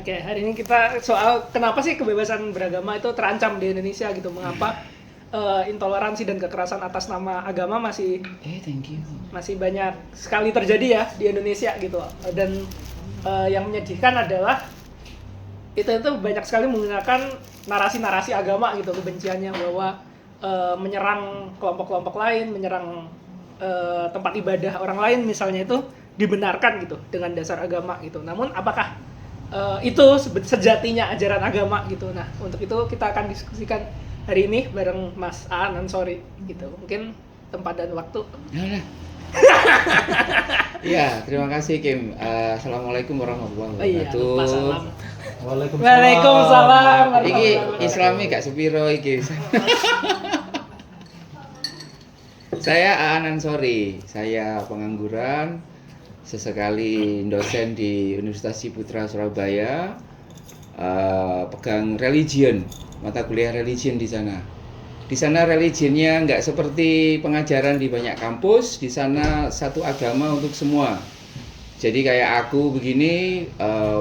Oke, hari ini kita soal kenapa sih kebebasan beragama itu terancam di Indonesia gitu. Mengapa intoleransi dan kekerasan atas nama agama masih banyak sekali terjadi ya di Indonesia gitu. Dan yang menyedihkan adalah itu banyak sekali menggunakan narasi-narasi agama gitu, kebenciannya bahwa menyerang kelompok-kelompok lain, menyerang tempat ibadah orang lain misalnya itu dibenarkan gitu dengan dasar agama gitu. Namun apakah itu sejatinya ajaran agama gitu? Nah, untuk itu kita akan diskusikan hari ini bareng Mas Aan Ansori gitu. Mungkin tempat dan waktu. Ya, terima kasih Kim. Assalamualaikum warahmatullahi wabarakatuh. Waalaikumsalam. Iki Islami gak sepiro iki. Saya Aan Ansori. Saya pengangguran, sesekali dosen di Universitas Ciputra Surabaya, pegang religion, mata kuliah religion di sana. Di sana religionnya nggak seperti pengajaran di banyak kampus. Di sana satu agama untuk semua. Jadi kayak aku begini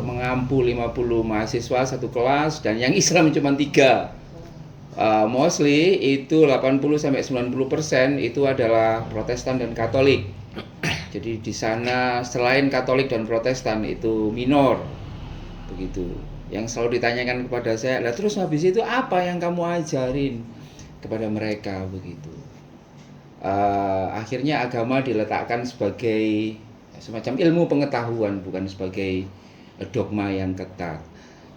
mengampu 50 mahasiswa satu kelas, dan yang Islam cuma 3. Mostly itu 80-90% itu adalah Protestan dan Katolik. Jadi di sana selain Katolik dan Protestan itu minor, begitu. Yang selalu ditanyakan kepada saya, lah terus habis itu apa yang kamu ajarin kepada mereka, begitu. Akhirnya agama diletakkan sebagai semacam ilmu pengetahuan, bukan sebagai dogma yang ketat.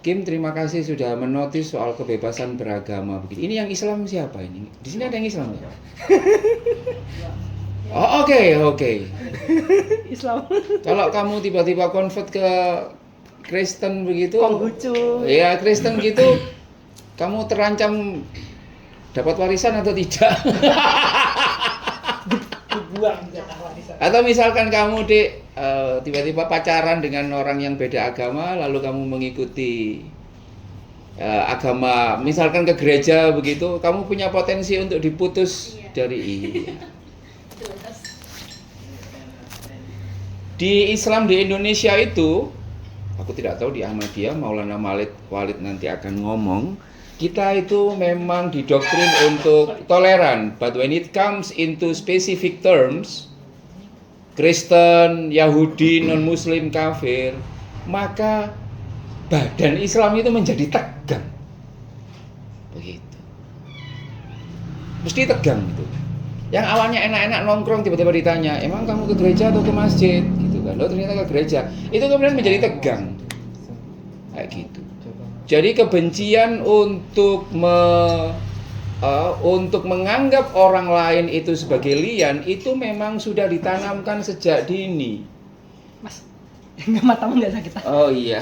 Kim, terima kasih sudah menotis soal kebebasan beragama. Begini. Ini yang Islam siapa ini? Di sini ada yang Islam ya? Oh, oke. Islam. Kalau kamu tiba-tiba convert ke Kristen begitu, Konghucu. ya Kristen gitu, kamu terancam dapat warisan atau tidak? Atau misalkan kamu tiba-tiba pacaran dengan orang yang beda agama, lalu kamu mengikuti agama, misalkan ke gereja begitu, kamu punya potensi untuk diputus dari Di Islam di Indonesia itu, aku tidak tahu di Ahmadiyah, Maulana Walid nanti akan ngomong, kita itu memang didoktrin untuk toleran, but when it comes into specific terms, Kristen, Yahudi, non-Muslim, kafir, maka badan Islam itu menjadi tegang. Begitu. Mesti tegang itu. Yang awalnya enak-enak nongkrong tiba-tiba ditanya, emang kamu ke gereja atau ke masjid? Gitu kan. Loh, ternyata ke gereja. Itu kemudian menjadi tegang. Kayak gitu. Jadi kebencian untuk menganggap orang lain itu sebagai lian itu memang sudah ditanamkan sejak dini. Mas, matamu nggak sakit? Oh iya,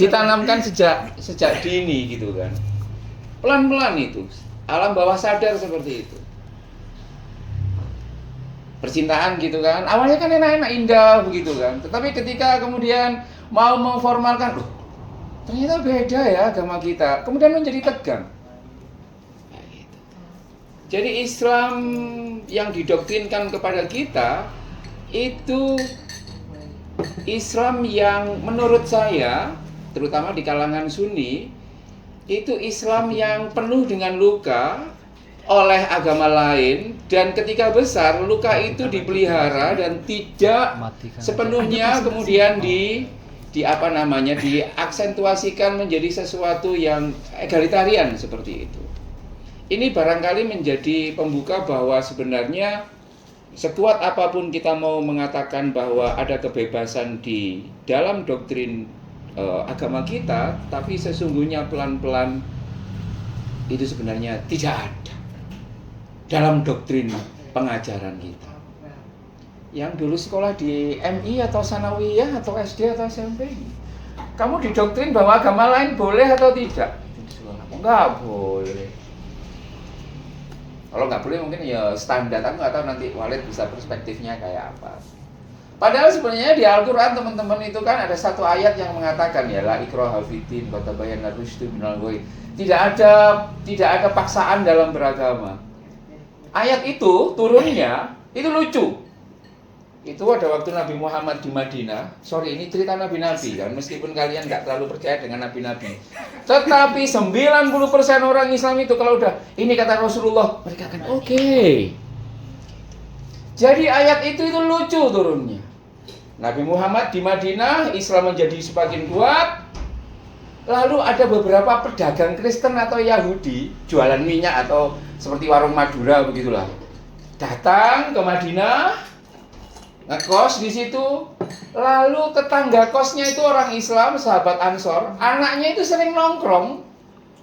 ditanamkan sejak dini gitu kan. Pelan-pelan itu, alam bawah sadar seperti itu. Percintaan gitu kan, awalnya kan enak-enak indah begitu kan. Tetapi ketika kemudian mau memformalkan, loh, ternyata beda ya agama kita, kemudian menjadi tegang. Jadi Islam yang didoktrinkan kepada kita itu Islam yang menurut saya, terutama di kalangan Sunni, itu Islam yang penuh dengan luka oleh agama lain, dan ketika besar luka itu dipelihara dan tidak sepenuhnya kemudian diaksentuasikan menjadi sesuatu yang egalitarian seperti itu. Ini barangkali menjadi pembuka bahwa sebenarnya sekuat apapun kita mau mengatakan bahwa ada kebebasan di dalam doktrin agama kita, tapi sesungguhnya pelan-pelan itu sebenarnya tidak ada dalam doktrin pengajaran kita. Yang dulu sekolah di MI atau Sanawiyah atau SD atau SMP, kamu didoktrin bahwa agama lain boleh atau tidak? Enggak boleh. Kalau nggak boleh mungkin ya standar, aku nggak tahu nanti Walid bisa perspektifnya kayak apa. Padahal sebenarnya di Al-Quran teman-teman itu kan ada satu ayat yang mengatakan ya la ikraha fiddin qad tabayyana rusydu minal ghayy. Tidak ada paksaan dalam beragama. Ayat itu turunnya itu lucu. Itu ada waktu Nabi Muhammad di Madinah. Sorry, ini cerita nabi-nabi kan, meskipun kalian nggak terlalu percaya dengan nabi-nabi. Tetapi 90% orang Islam itu kalau udah ini kata Rasulullah, mereka akan oke. Jadi ayat itu lucu turunnya. Nabi Muhammad di Madinah, Islam menjadi semakin kuat. Lalu ada beberapa pedagang Kristen atau Yahudi jualan minyak atau seperti warung Madura begitulah. Datang ke Madinah, ngekos di situ. Lalu tetangga kosnya itu orang Islam, sahabat Ansor. Anaknya itu sering nongkrong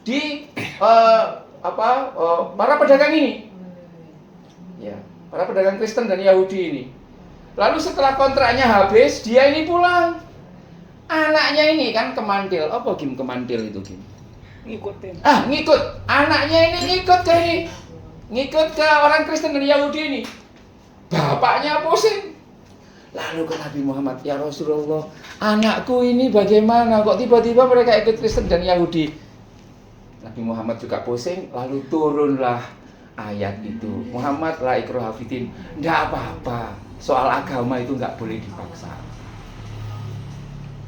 di para pedagang ini. Ya, para pedagang Kristen dan Yahudi ini. Lalu setelah kontraknya habis, dia ini pulang. Anaknya ini kan kemantil. Apa Kim kemantil itu Kim? Ngikutin. Ngikut. Anaknya ini ngikut ke ini. Ngikut ke orang Kristen dan Yahudi ini. Bapaknya pusing. Lalu ke Nabi Muhammad, ya Rasulullah, anakku ini bagaimana? Kok tiba-tiba mereka ikut Kristen dan Yahudi? Nabi Muhammad juga pusing, lalu turunlah ayat itu. Muhammad la ikraha fiddin. Enggak apa-apa, soal agama itu enggak boleh dipaksa.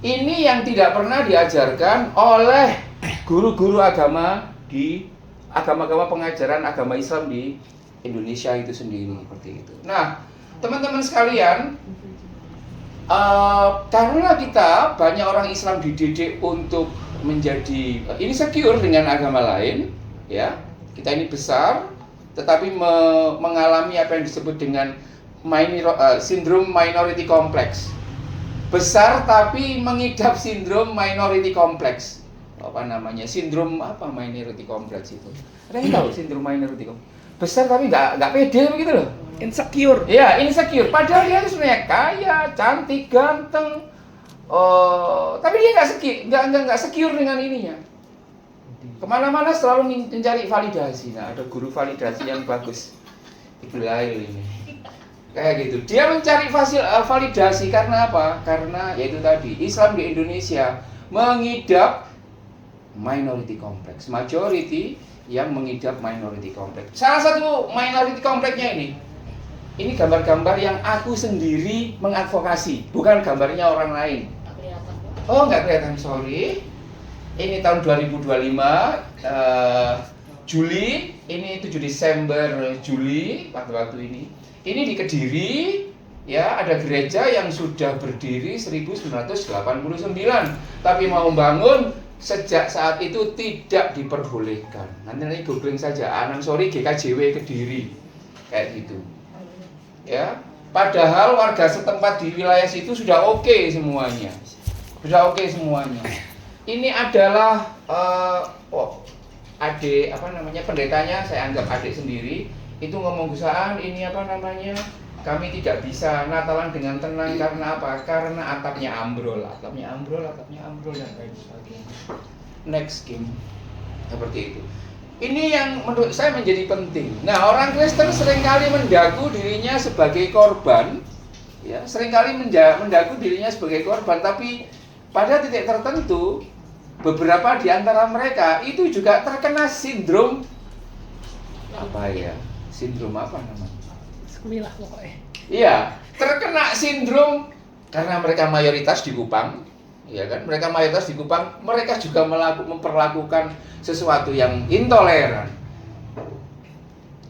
Ini yang tidak pernah diajarkan oleh guru-guru agama di agama-agama pengajaran agama Islam di Indonesia itu sendiri seperti itu. Nah, teman-teman sekalian, karena kita banyak orang Islam dididik untuk menjadi insecure dengan agama lain, ya, kita ini besar, tetapi mengalami apa yang disebut dengan sindrom minority complex. Besar tapi mengidap sindrom minority complex. Apa namanya? Sindrom apa minority complex itu? Ada yang tahu sindrom minority complex? Besar tapi nggak pede begitu loh. Insecure. Iya, insecure. Padahal dia itu sebenarnya kaya, cantik, ganteng. Tapi dia nggak secure dengan ininya. Kemana-mana selalu mencari validasi. Nah, ada guru validasi yang bagus. Itu lain ini. Kayak gitu. Dia mencari validasi karena apa? Karena yaitu tadi Islam di Indonesia mengidap minority complex. Majority yang mengidap minority complex. Salah satu minority complexnya ini gambar-gambar yang aku sendiri mengadvokasi, bukan gambarnya orang lain. Oh, nggak kelihatan, sorry. Ini tahun 2025 Juli, ini 7 Desember Juli waktu ini. Ini di Kediri, ya, ada gereja yang sudah berdiri 1989, tapi mau membangun sejak saat itu tidak diperbolehkan. Nanti googling saja, Anansori GKJW Kediri, kayak gitu. Ya, padahal warga setempat di wilayah situ sudah oke semuanya. Ini adalah adik pendetanya, saya anggap adik sendiri. Itu ngomong gusaan, ini kami tidak bisa Natalan dengan tenang karena apa? Karena atapnya ambrol dan lain sebagainya. Next Kim, seperti itu. Ini yang menurut saya menjadi penting. Nah, orang Kristen seringkali mendaku dirinya sebagai korban, ya, mendaku dirinya sebagai korban, tapi pada titik tertentu beberapa di antara mereka itu juga terkena sindrom apa namanya? Bismillah pokoknya. Iya, terkena sindrom karena mereka mayoritas di Kupang, ya kan? Mereka mayoritas di Kupang, mereka juga memperlakukan sesuatu yang intoleran.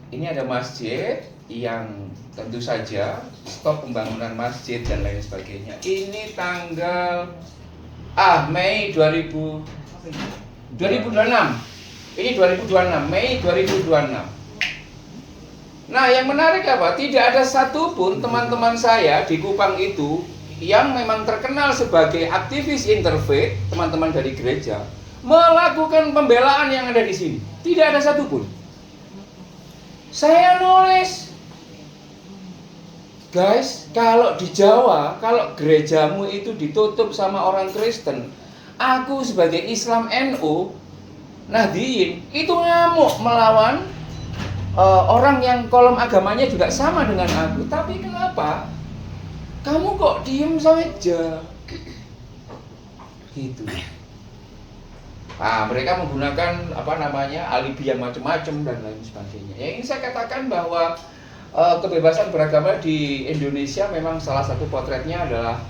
Ini ada masjid yang tentu saja stop pembangunan masjid dan lain sebagainya. Ini tanggal Mei 2026. Ini 2026, Mei 2026. Nah, yang menarik apa? Tidak ada satupun teman-teman saya di Kupang itu yang memang terkenal sebagai aktivis interfaith, teman-teman dari gereja, melakukan pembelaan yang ada di sini. Tidak ada satupun. Saya nulis, guys, kalau di Jawa, kalau gerejamu itu ditutup sama orang Kristen, aku sebagai Islam NU, Nahdliyin, itu ngamuk melawan orang yang kolom agamanya juga sama dengan aku. Tapi kenapa kamu kok diem saja? Gitu. Mereka menggunakan alibi yang macam-macam dan lain sebagainya. Ya, ini saya katakan bahwa kebebasan beragama di Indonesia memang salah satu potretnya adalah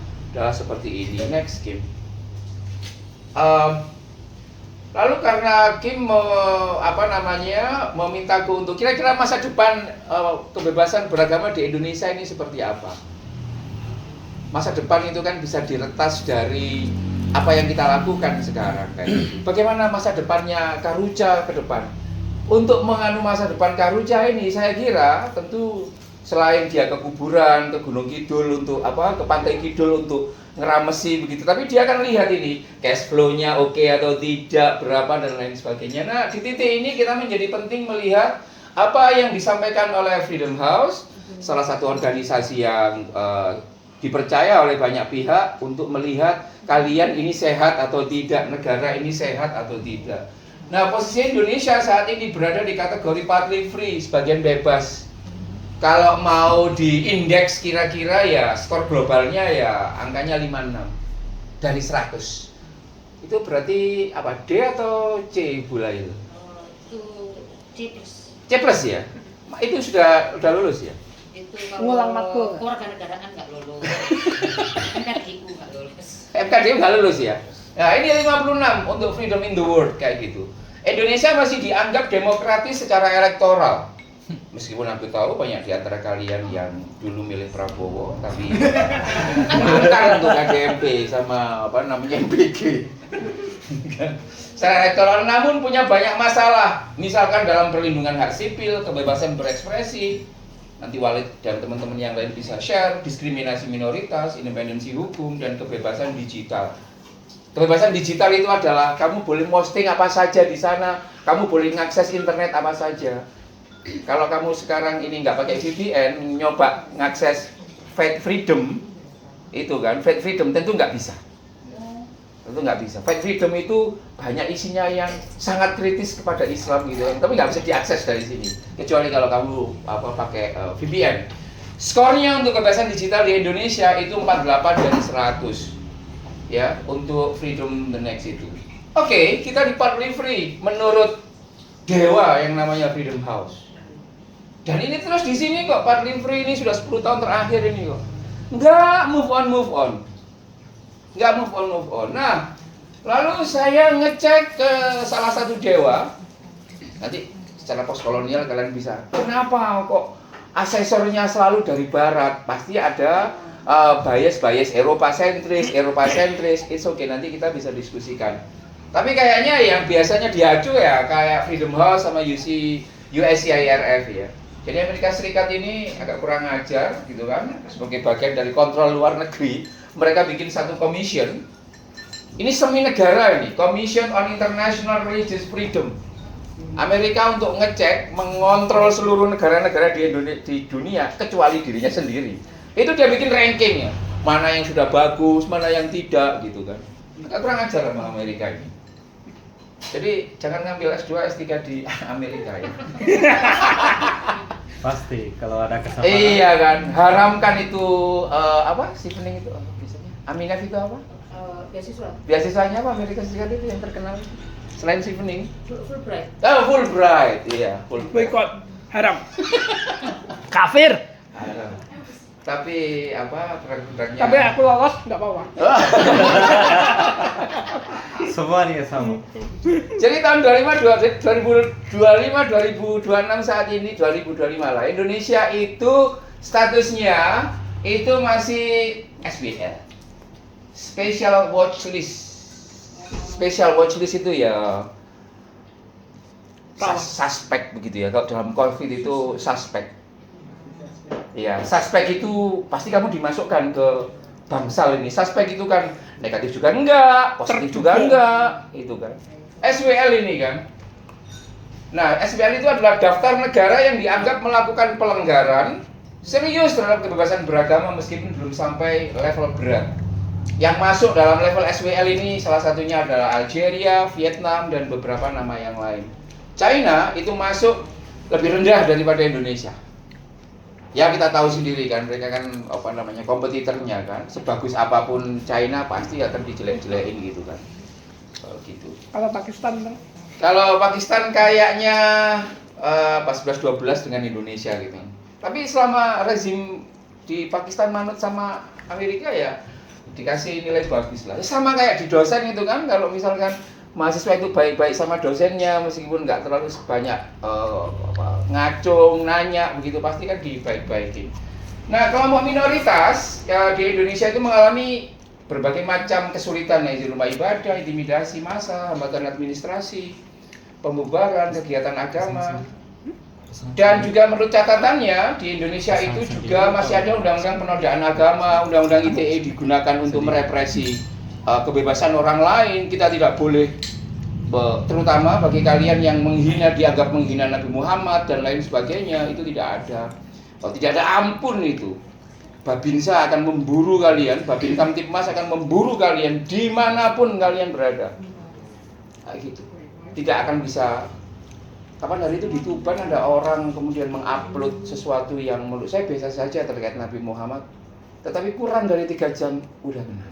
seperti ini. Next, Kim. Lalu karena Kim memintaku untuk kira-kira masa depan kebebasan beragama di Indonesia ini seperti apa? Masa depan itu kan bisa diretas dari apa yang kita lakukan sekarang kan. Bagaimana masa depannya Karuca ke depan? Untuk menganu masa depan Karuca ini saya kira tentu selain dia ke kuburan, ke Gunung Kidul untuk ke Pantai Kidul untuk ngeramesi begitu, tapi dia akan lihat ini cash flow-nya oke atau tidak, berapa dan lain sebagainya. Nah, di titik ini kita menjadi penting melihat apa yang disampaikan oleh Freedom House, salah satu organisasi yang dipercaya oleh banyak pihak untuk melihat kalian ini sehat atau tidak, negara ini sehat atau tidak. Nah, posisi Indonesia saat ini berada di kategori partly free, sebagian bebas. Kalau mau diindeks kira-kira ya skor globalnya ya angkanya 56 dari 100. Itu berarti apa, D atau C, Bu Lail? Itu C+. C plus ya? Itu sudah lulus ya? Itu Ngulang kalau matkul. kewarganegaraan nggak lulus. MKDU nggak lulus. MKDU nggak lulus ya? Nah ini 56 untuk freedom in the world kayak gitu. Indonesia masih dianggap demokratis secara elektoral. Meskipun aku tahu banyak di antara kalian yang dulu milih Prabowo, tapi mantan untuk KDMP sama MPG. Secara elektoral namun punya banyak masalah. Misalkan dalam perlindungan hak sipil, kebebasan berekspresi. Nanti Walid dan teman-teman yang lain bisa share, diskriminasi minoritas, independensi hukum, dan kebebasan digital. Kebebasan digital itu adalah kamu boleh posting apa saja di sana, kamu boleh mengakses internet apa saja. Kalau kamu sekarang ini nggak pakai VPN, nyoba ngakses Faith Freedom, itu kan, Faith Freedom tentu nggak bisa. Tentu nggak bisa. Faith Freedom itu banyak isinya yang sangat kritis kepada Islam gitu, tapi nggak bisa diakses dari sini. Kecuali kalau kamu pakai VPN. Skornya untuk kebebasan digital di Indonesia itu 48 dari 100. Ya, untuk Freedom the Next itu. Oke, kita di partly free menurut dewa yang namanya Freedom House. Dan ini terus di sini kok, partly free ini sudah 10 tahun terakhir ini kok. Nggak move on. Nggak move on. Nah, lalu saya ngecek ke salah satu dewa. Nanti secara postkolonial kalian bisa, kenapa kok asesornya selalu dari barat? Pasti ada bias Eropa sentris. It's okay, nanti kita bisa diskusikan. Tapi kayaknya yang biasanya diacu ya kayak Freedom House sama USCIRF ya. Jadi Amerika Serikat ini agak kurang ajar gitu kan, sebagai bagian dari kontrol luar negeri, mereka bikin satu commission. Ini semi negara ini, Commission on International Religious Freedom. Amerika untuk ngecek, mengontrol seluruh negara-negara di dunia kecuali dirinya sendiri. Itu dia bikin ranking ya, mana yang sudah bagus, mana yang tidak gitu kan. Agak kurang ajar sama Amerika ini. Jadi jangan ngambil S2, S3 di Amerika ya. Pasti kalau ada kesempatan. Iya kan, haramkan itu Stevening itu biasanya. Aminah itu apa? Beasiswa. Biasiswanya apa Amerika Serikat itu yang terkenal selain Stevening? Fulbright. Fulbright, iya. Fulbright. Boykot, haram. Kafir. Haram. Tapi produk-produknya. Tapi aku lolos nggak apa-apa. Semua nih sama. Jadi tahun 2025, 2026 saat ini 2025 lah. Indonesia itu statusnya itu masih SWL. Special Watch List. Special Watch List itu ya suspek begitu ya. Kalau dalam COVID itu suspek. Ya, suspek itu pasti kamu dimasukkan ke bangsal ini. Suspek itu kan negatif juga enggak, positif juga enggak, itu kan. SWL ini kan. Nah, SWL itu adalah daftar negara yang dianggap melakukan pelanggaran serius terhadap kebebasan beragama meskipun belum sampai level berat. Yang masuk dalam level SWL ini salah satunya adalah Algeria, Vietnam, dan beberapa nama yang lain. China itu masuk lebih rendah daripada Indonesia. Ya kita tahu sendiri kan, mereka kan kompetitornya kan, sebagus apapun China pasti akan dijelek-jelekin gitu kan. Gitu. Kalau Pakistan bang? Kalau Pakistan kayaknya pas 11-12 dengan Indonesia gitu. Tapi selama rezim di Pakistan manut sama Amerika ya dikasih nilai bagus lah. Sama kayak di dosen itu kan, kalau misalkan mahasiswa itu baik-baik sama dosennya meskipun nggak terlalu banyak ngacung, nanya begitu pasti kan dibaik-baikin. Nah, kelompok minoritas ya di Indonesia itu mengalami berbagai macam kesulitan ya, di rumah ibadah, intimidasi massa, hambatan administrasi, pembubaran kegiatan agama. Dan juga menurut catatannya di Indonesia itu juga masih ada undang-undang penodaan agama, undang-undang ITE digunakan untuk merepresi kebebasan orang lain. Kita tidak boleh, terutama bagi kalian yang menghina, dianggap menghina Nabi Muhammad dan lain sebagainya, itu tidak ada. Kalau tidak ada ampun itu. Babinsa akan memburu kalian, Babin Kamtipmas akan memburu kalian dimanapun kalian berada. Nah, gitu. Tidak akan bisa. Kapan hari itu di Tuban ada orang kemudian mengupload sesuatu yang menurut saya biasa saja terkait Nabi Muhammad, tetapi kurang dari 3 jam udah kena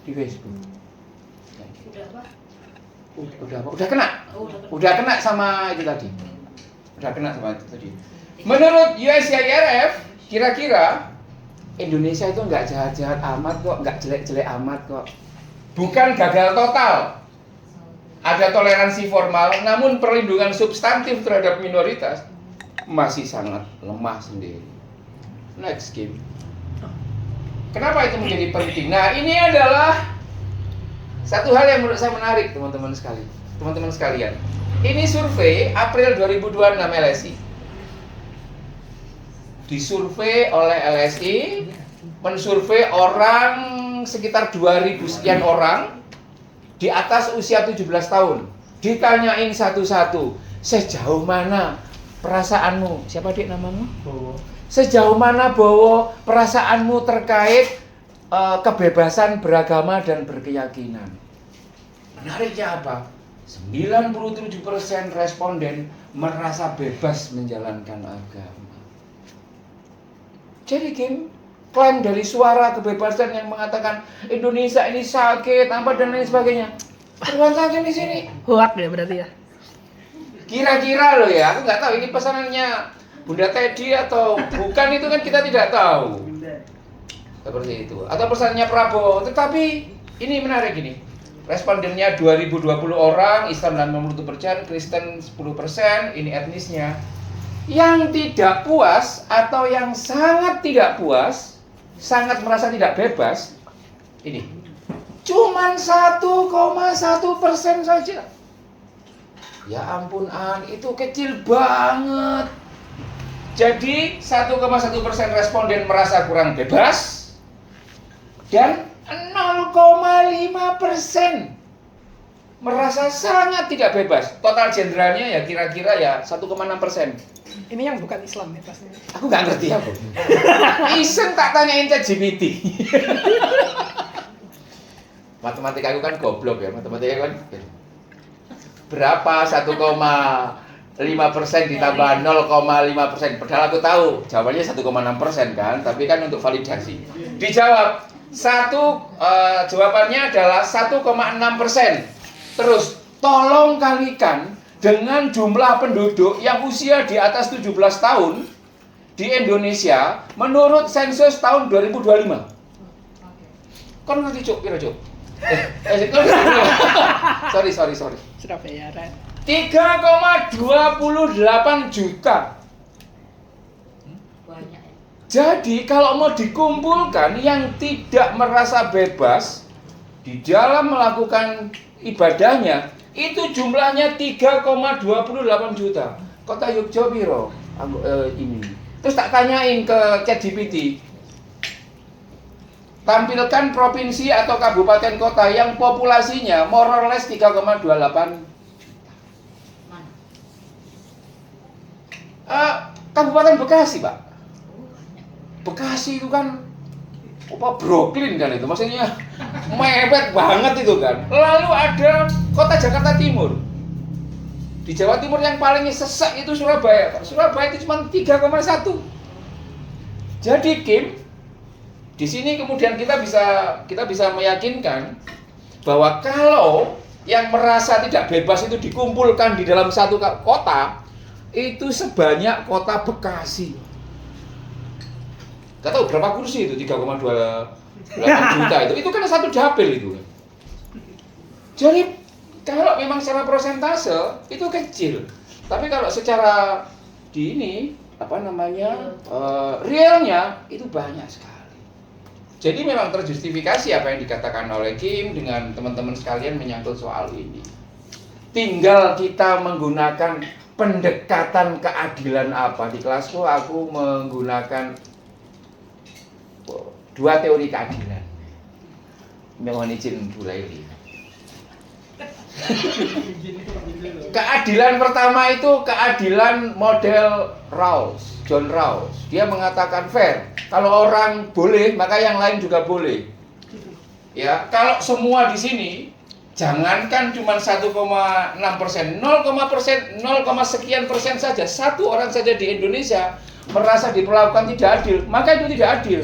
di Facebook. Udah apa? Udah kena. Oh, udah. Udah kena sama itu tadi. Udah kena sama itu tadi. Menurut USCIRF, kira-kira Indonesia itu nggak jahat-jahat amat kok, nggak jelek-jelek amat kok. Bukan gagal total. Ada toleransi formal, namun perlindungan substantif terhadap minoritas masih sangat lemah sendiri. Next game. Kenapa itu menjadi penting? Nah, ini adalah satu hal yang menurut saya menarik, teman-teman sekalian. Ini survei April 2026 LSI. Disurvei oleh LSI, mensurvei orang sekitar 2000 sekian orang di atas usia 17 tahun. Ditanyain satu-satu, sejauh mana perasaanmu? Siapa dik namamu? Bowo. Sejauh mana Bowo perasaanmu terkait kebebasan beragama dan berkeyakinan? Menariknya apa? 97% responden merasa bebas menjalankan agama. Jadi klaim dari suara kebebasan yang mengatakan Indonesia ini sakit, apa dan lain sebagainya, terbantahkan di sini. Hoak ya berarti ya. Kira-kira loh ya, aku nggak tahu ini pesanannya Bunda Teddy atau bukan, itu kan kita tidak tahu. Seperti itu. Atau pesannya Prabowo. Tetapi ini menarik ini. Respondennya 2020 orang, Islam 60%, Kristen 10%, ini etnisnya. Yang tidak puas atau yang sangat tidak puas, sangat merasa tidak bebas, ini cuman 1,1% saja. Ya ampun An, itu kecil banget. Jadi 1,1% responden merasa kurang bebas dan 0,5% merasa sangat tidak bebas. Total jenderalnya ya kira-kira ya 1,6%. Ini yang bukan Islam ya pastinya. Aku nggak ngerti apa. Iseng tak tanyain ChatGPT. Matematika aku kan goblok ya, matematika kan. Berapa 1,5% ditambah 0,5%? Padahal aku tahu jawabannya 1,6% kan, tapi kan untuk validasi. Dijawab jawabannya adalah 1,6%. Terus tolong kalikan dengan jumlah penduduk yang usia di atas 17 tahun di Indonesia menurut sensus tahun 2025. Kon ngerti cuk, piro cuk? Sorry. Surabaya Ren. 3,28 juta. Banyak ya. Jadi kalau mau dikumpulkan yang tidak merasa bebas di dalam melakukan ibadahnya, itu jumlahnya 3,28 juta. Kota Yogyakarta piro? Ini. Terus tak tanyain ke ChatGPT. Tampilkan provinsi atau kabupaten kota yang populasinya more or less 3,28. Mana? Kabupaten Bekasi, Pak. Oh, banyak. Bekasi itu kan Brooklyn kan itu, maksudnya mepet banget itu kan. Lalu ada kota Jakarta Timur. Di Jawa Timur yang paling sesek itu Surabaya. Surabaya itu cuma 3,1. Jadi Kim, di sini kemudian kita bisa meyakinkan bahwa kalau yang merasa tidak bebas itu dikumpulkan di dalam satu kota, itu sebanyak kota Bekasi. Gak tahu berapa kursi itu, 3,28 juta itu kan satu dapil itu. Jadi kalau memang secara persentase itu kecil, tapi kalau secara di ini realnya itu banyak sekali. Jadi memang terjustifikasi apa yang dikatakan oleh Kim dengan teman-teman sekalian menyangkut soal ini. Tinggal kita menggunakan pendekatan keadilan apa. Di kelasku aku menggunakan 2 teori keadilan. Mohon izin Bu Laili. Keadilan pertama itu keadilan model Rawls, John Rawls. Dia mengatakan fair. Kalau orang boleh, maka yang lain juga boleh. Ya, kalau semua di sini, jangankan cuma 1,6%, 0, sekian persen saja, satu orang saja di Indonesia merasa diperlakukan tidak adil, maka itu tidak adil.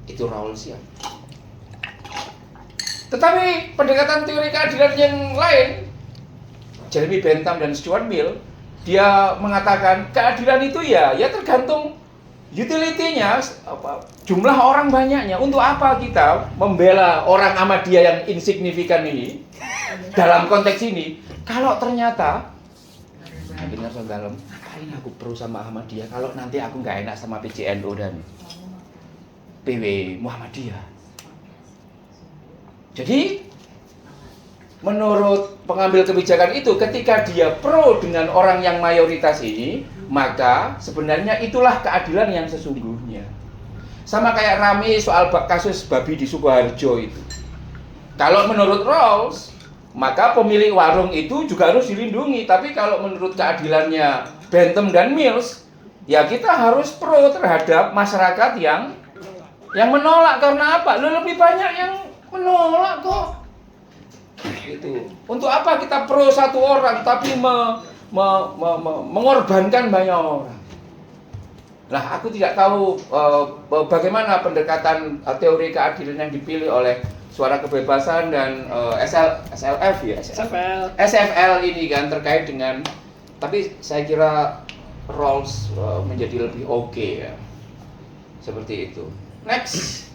Itu Rawlsian. Tetapi pendekatan teori keadilan yang lain, Jeremy Bentham dan Stuart Mill, dia mengatakan keadilan itu ya tergantung utility-nya, jumlah orang banyaknya. Untuk apa kita membela orang Ahmadiyah yang insignifikan ini dalam konteks ini? Kalau ternyata benar dalam, ngapain aku perlu sama Ahmadiyah kalau nanti aku nggak enak sama PCNU dan PW Muhammadiyah. Jadi menurut pengambil kebijakan itu, ketika dia pro dengan orang yang mayoritas ini, maka sebenarnya itulah keadilan yang sesungguhnya. Sama kayak rame soal kasus babi di Sukoharjo itu. Kalau menurut Rawls, maka pemilik warung itu juga harus dilindungi. Tapi kalau menurut keadilannya Bentham dan Mills, ya kita harus pro terhadap masyarakat yang menolak. Karena apa? Lebih banyak yang menolak kok. Itu. Untuk apa kita pro satu orang tapi mengorbankan banyak orang? Lah, aku tidak tahu bagaimana pendekatan teori keadilan yang dipilih oleh Suara Kebebasan dan SLF ya, SFL ini kan terkait dengan, tapi saya kira Rawls menjadi lebih oke ya. Seperti itu. Next.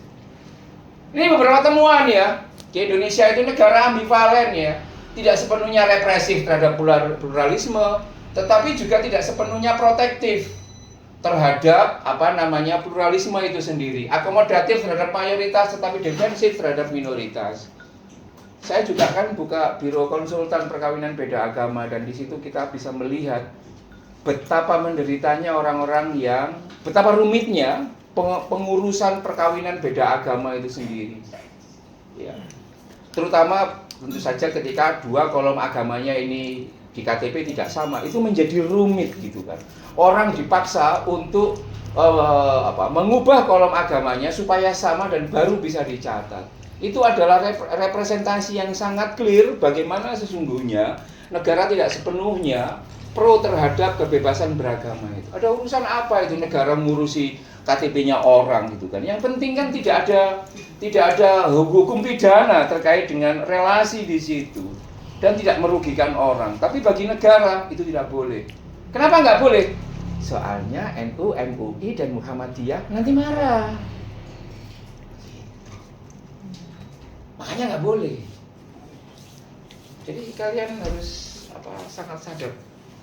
Ini beberapa temuan ya. Di Indonesia itu negara ambivalen ya. Tidak sepenuhnya represif terhadap pluralisme, tetapi juga tidak sepenuhnya protektif terhadap pluralisme itu sendiri. Akomodatif terhadap mayoritas tetapi defensif terhadap minoritas. Saya juga kan buka biro konsultan perkawinan beda agama, dan di situ kita bisa melihat betapa menderitanya orang-orang yang, betapa rumitnya pengurusan perkawinan beda agama itu sendiri. Ya. Terutama tentu saja ketika dua kolom agamanya ini di KTP tidak sama, itu menjadi rumit gitu kan. Orang dipaksa untuk mengubah kolom agamanya supaya sama dan baru bisa dicatat. Itu adalah representasi yang sangat clear bagaimana sesungguhnya negara tidak sepenuhnya pro terhadap kebebasan beragama itu. Ada urusan apa itu negara ngurusi KTP-nya orang gitu kan. Yang penting kan tidak ada hukum pidana terkait dengan relasi di situ dan tidak merugikan orang. Tapi bagi negara itu tidak boleh. Kenapa nggak boleh? Soalnya NU, MUI dan Muhammadiyah nanti marah. Makanya nggak boleh. Jadi kalian harus sangat sadar.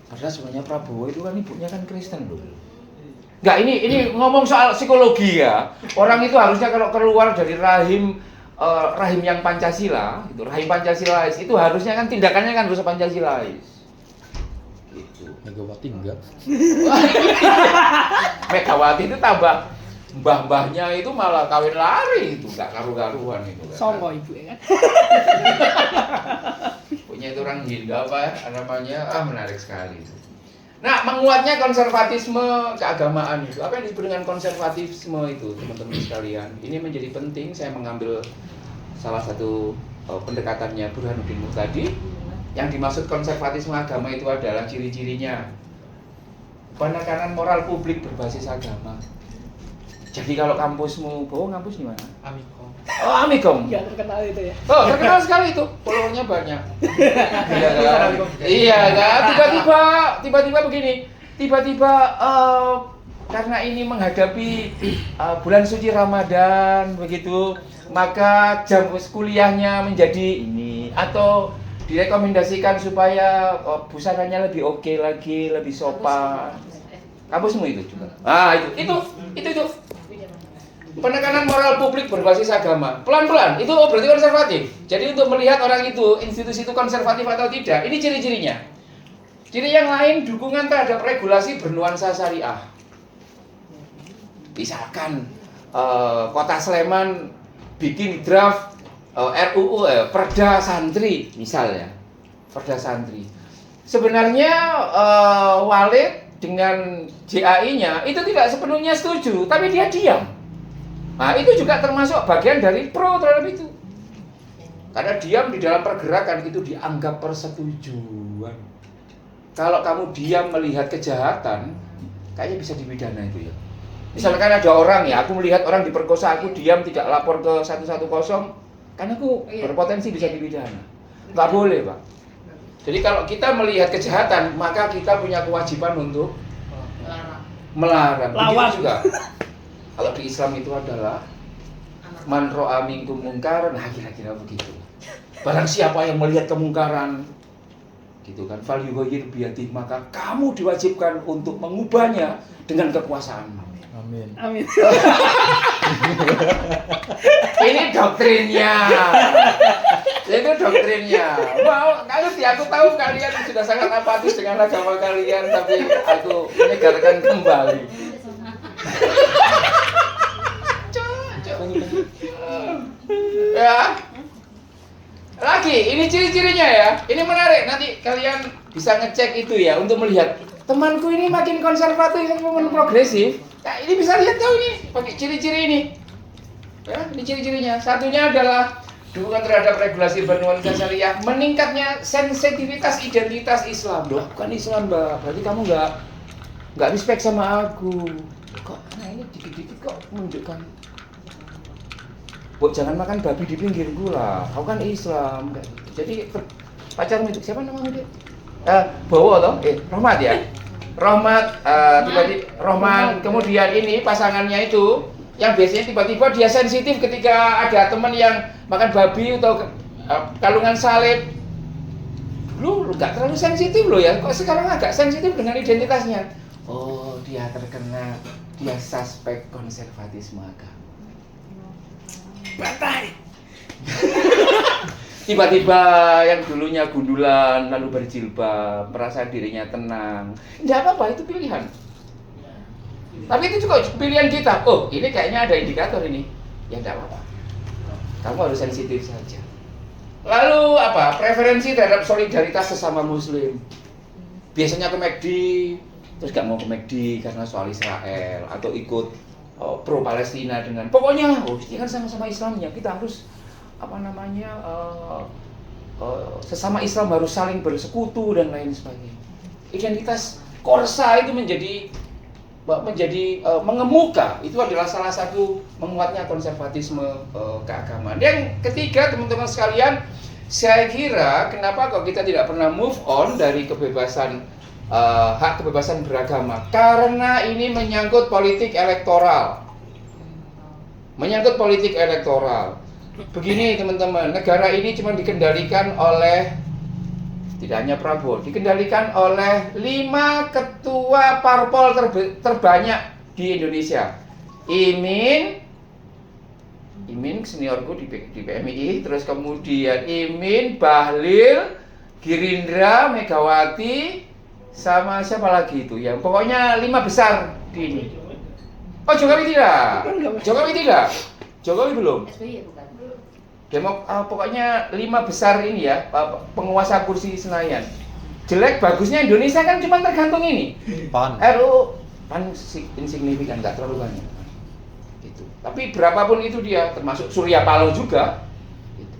Padahal sebenarnya Prabowo itu kan ibunya kan Kristen loh. Enggak, ini ngomong soal psikologi ya. Orang itu harusnya kalau keluar dari rahim yang Pancasila, itu rahim Pancasilais, itu harusnya kan tindakannya kan harus Pancasilais. Gitu. Megawati enggak. Megawati itu tambah mbah-mbahnya itu malah kawin lari itu, enggak karu-karuan itu kan. Songko ibu ya kan. Punya itu orang Hindu namanya, menarik sekali itu. Nah, menguatnya konservatisme keagamaan itu. Apa yang disebut dengan konservatisme itu, teman-teman sekalian? Ini menjadi penting. Saya mengambil salah satu pendekatannya Burhanuddin Muhtadi. Yang dimaksud konservatisme agama itu adalah ciri-cirinya penekanan moral publik berbasis agama. Jadi kalau kampusmu, kampus di mana? Amikom. Oh, Amikom. Ya terkenal itu ya. Oh, terkenal sekali itu. Followernya banyak. Iya kan? Iya kan? Tiba-tiba begini. Tiba-tiba karena ini menghadapi bulan suci Ramadan begitu, maka jam kuliahnya menjadi ini, atau direkomendasikan supaya busananya lebih oke lagi, lebih sopan. Kampusmu itu juga. Itu. Penekanan moral publik berbasis agama. Pelan-pelan, itu berarti konservatif. Jadi untuk melihat orang itu, institusi itu konservatif atau tidak, ini ciri-cirinya. Ciri yang lain, dukungan terhadap regulasi bernuansa syariah. Misalkan Kota Sleman bikin draft RUU Perda Santri misalnya. Perda Santri. Sebenarnya Walid dengan JAI-nya itu tidak sepenuhnya setuju, tapi dia diam. Nah, itu juga termasuk bagian dari pro terhadap itu. Karena diam di dalam pergerakan itu dianggap persetujuan. Kalau kamu diam melihat kejahatan, kayaknya bisa dipidana itu ya. Misalkan ada orang ya, aku melihat orang diperkosa, aku diam tidak lapor ke 110, kan aku berpotensi bisa dipidana. Nggak boleh, Pak. Jadi kalau kita melihat kejahatan, maka kita punya kewajiban untuk melarang. Begitu juga. Kalau di Islam itu adalah man ro'a minkum mungkaran, nah kira-kira begitu. Barang siapa yang melihat kemungkaran, gitu kan, fal yughayyir biyadihi, maka kamu diwajibkan untuk mengubahnya dengan kekuasaanmu. Amin. Ini doktrinnya. Itu doktrinnya. Mau ngerti, aku tahu kalian sudah sangat apatis dengan agama kalian, tapi aku menyegarkan kembali. Ya. Lagi, ini ciri-cirinya ya. Ini menarik. Nanti kalian bisa ngecek itu ya untuk melihat temanku ini makin konservatif, makin progresif. Nah, ini bisa lihat tahu ini pakai ciri-ciri ini. Ya, ini ciri-cirinya. Satunya adalah dukungan terhadap regulasi bernuansa syariah, meningkatnya sensitivitas identitas Islam. Loh, bukan Islam, Mbak. Berarti kamu nggak respect sama aku. Kok nah ini dikit-dikit kok menunjukkan, "Bu, jangan makan babi di pinggirku lah. Kau kan Islam." Jadi pacarmu itu siapa namanya dia? Bowo toh? Rohmat ya. Rohmat tiba-tiba Rohman, kemudian ini pasangannya itu yang biasanya tiba-tiba dia sensitif ketika ada teman yang makan babi atau kalungan salib. Lu nggak terlalu sensitif loh ya. Kok sekarang agak sensitif dengan identitasnya? Oh, dia terkena, dia suspek konservatisme agama. Bantai. Tiba-tiba yang dulunya gundulan lalu berjilbab, merasa dirinya tenang. Tidak apa-apa, itu pilihan. Tapi itu juga pilihan kita. Oh, ini kayaknya ada indikator ini. Ya tidak apa-apa. Kamu harus sensitif saja. Lalu apa? Preferensi terhadap solidaritas sesama Muslim. Biasanya ke McD, terus gak mau ke McD karena soal Israel, atau ikut pro Palestina dengan pokoknya ini kan sama-sama Islamnya, kita harus sesama Islam harus saling bersekutu dan lain sebagainya. Identitas korsa itu menjadi mengemuka. Itu adalah salah satu menguatnya konservatisme keagamaan. Yang ketiga, teman-teman sekalian, saya kira kenapa kok kita tidak pernah move on dari kebebasan hak kebebasan beragama, karena ini menyangkut politik elektoral. Begini teman-teman, negara ini cuma dikendalikan oleh, tidak hanya Prabowo, dikendalikan oleh 5 ketua parpol terbanyak di Indonesia. Imin seniorku di PMI, terus kemudian Imin, Bahlil, Girindra, Megawati, sama siapa lagi itu ya, pokoknya 5 besar di ini. Oh, Jokowi tidak. Jokowi belum. SBY bukan. Pokoknya 5 besar ini ya, penguasa kursi Senayan. Jelek bagusnya Indonesia kan cuma tergantung ini. Pan. Pan insignifikan, nggak terlalu banyak. Gitu. Tapi berapapun itu dia, termasuk Surya Paloh juga. Gitu.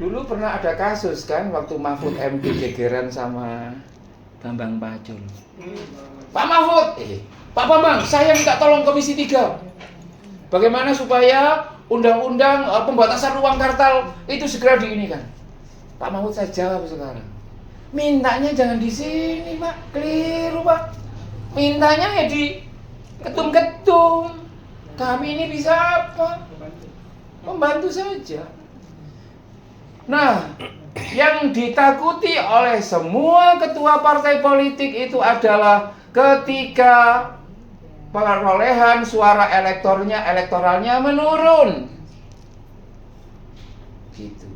Dulu pernah ada kasus kan, waktu Mahfud MD gegeran sama Bambang Pacul. Pak Mahfud, Pak Bambang, saya minta tolong Komisi 3. Bagaimana supaya undang-undang pembatasan ruang kartal itu segera diinikan. Pak Mahfud saya jawab sekarang, mintanya jangan di sini, Pak. Keliru, Pak. Mintanya ya di ketum-ketum. Kami ini bisa apa? Membantu saja. Nah, yang ditakuti oleh semua ketua partai politik itu adalah ketika perolehan suara elektoralnya menurun. Gitu.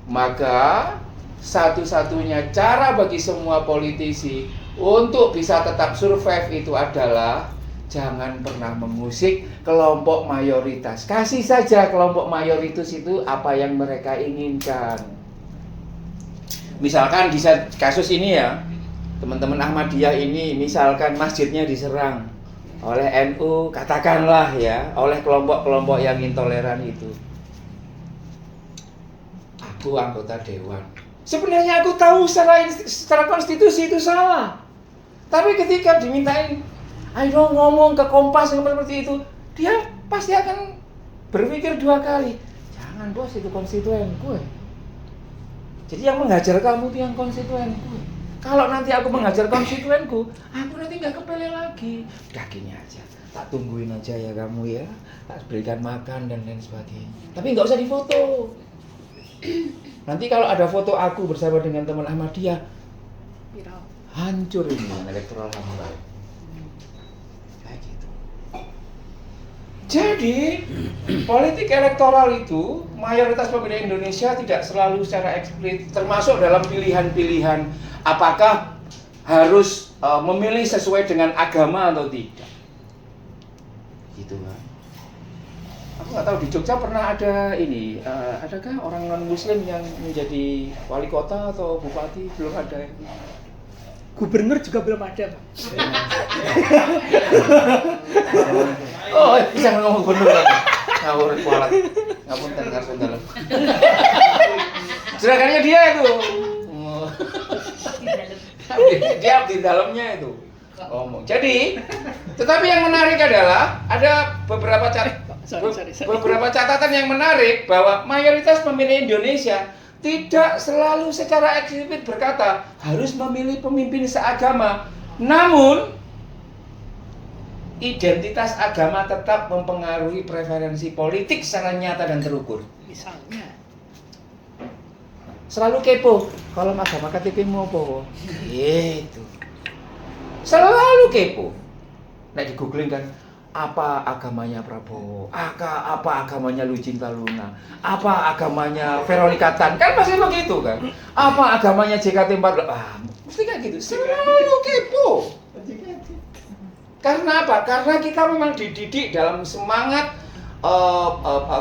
Maka satu-satunya cara bagi semua politisi untuk bisa tetap survive itu adalah jangan pernah mengusik kelompok mayoritas. Kasih saja kelompok mayoritas itu apa yang mereka inginkan. Misalkan di kasus ini ya, teman-teman Ahmadiyah ini misalkan masjidnya diserang oleh NU, katakanlah ya, oleh kelompok-kelompok yang intoleran itu. Aku anggota dewan. Sebenarnya aku tahu secara konstitusi itu salah. Tapi ketika dimintain, ayo ngomong ke Kompas seperti itu, dia pasti akan berpikir 2 kali. Jangan bos, itu konstituenku. Jadi yang menghajar kamu itu yang konstituenku. Kalau nanti aku menghajar konstituenku, aku nanti nggak kepilih lagi. Udah gini aja, tak tungguin aja ya kamu ya, tak berikan makan dan lain sebagainya. Tapi nggak usah difoto. Nanti kalau ada foto aku bersama dengan teman Ahmadiyah, Viral. hancur ini elektoral hamba. Kayak gitu. Jadi politik elektoral itu mayoritas pemilih Indonesia tidak selalu secara eksplisit termasuk dalam pilihan-pilihan apakah harus memilih sesuai dengan agama atau tidak. Gitu kan. Aku nggak tahu di Jogja pernah ada ini, adakah orang non Muslim yang menjadi wali kota atau bupati? Belum ada. Gubernur juga belum ada, Pak. Oh, bisa ngomong gubernur lagi. Ngawur kualat. Ngapunten ngarep dalam. Sedangkannya dia itu. Dia di dalamnya itu. Ngomong. Jadi, tetapi yang menarik adalah ada beberapa beberapa catatan yang menarik bahwa mayoritas pemilih Indonesia tidak selalu secara eksplisit berkata harus memilih pemimpin seagama. Namun identitas agama tetap mempengaruhi preferensi politik secara nyata dan terukur. Misalnya Selalu kepo, kalau agama KTP-mu apa? Gitu. Selalu kepo. Nah di googling kan, apa agamanya Prabowo? Apa agamanya Lucinta Luna? Apa agamanya Veronica Tan? Kan pasti begitu kan? Apa agamanya JKT48? Mesti kayak gitu. Selalu kepo. Karena apa? Karena kita memang dididik dalam semangat